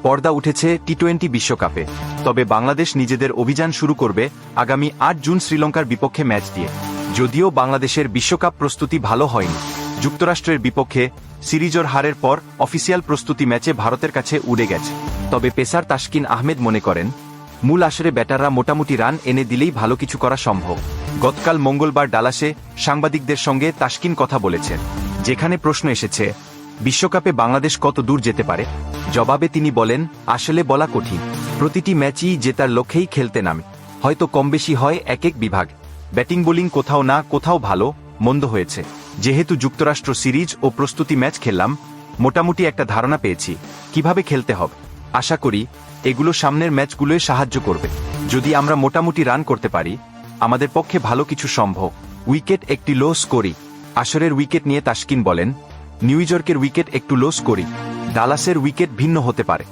পর্দা উঠেছে টি-20 বিশ্বকাপে। তবে বাংলাদেশ নিজেদের অভিযান শুরু করবে আগামী ৮ জুন শ্রীলঙ্কার বিপক্ষে ম্যাচ দিয়ে। যদিও বাংলাদেশের বিশ্বকাপ প্রস্তুতি ভালো হয়নি, যুক্তরাষ্ট্রের বিপক্ষে সিরিজের হারের পর অফিসিয়াল প্রস্তুতি ম্যাচে ভারতের কাছে উড়ে গেছে। তবে পেসার তাসকিন আহমেদ মনে করেন, মূল আসরে ব্যাটাররা মোটামুটি রান এনে দিলেই ভালো কিছু করা সম্ভব। গতকাল মঙ্গলবার ডালাসে সাংবাদিকদের সঙ্গে তাসকিন কথা বলেছেন, যেখানে প্রশ্ন এসেছে বিশ্বকাপে বাংলাদেশ কত দূর যেতে পারে। জবাবে তিনি বলেন, আসলে বলা কঠিন। প্রতিটি ম্যাচই জেতার লক্ষ্যেই খেলতে নামে, হয়তো কম বেশি হয় এক এক বিভাগ। ব্যাটিং বোলিং কোথাও না কোথাও ভালো মন্দ হয়েছে। যেহেতু যুক্তরাষ্ট্র সিরিজ ও প্রস্তুতি ম্যাচ খেললাম, মোটামুটি একটা ধারণা পেয়েছি কিভাবে খেলতে হবে। আশা করি এগুলো সামনের ম্যাচগুলোয় সাহায্য করবে। যদি আমরা মোটামুটি রান করতে পারি, আমাদের পক্ষে ভালো কিছু সম্ভব। উইকেট একটি লো স্কোরি। আসরের উইকেট নিয়ে তাসকিন বলেন, নিউইয়র্কের উইকেট একটু লো স্কোরি, ডালাসের উইকেট ভিন্ন হতে পারে।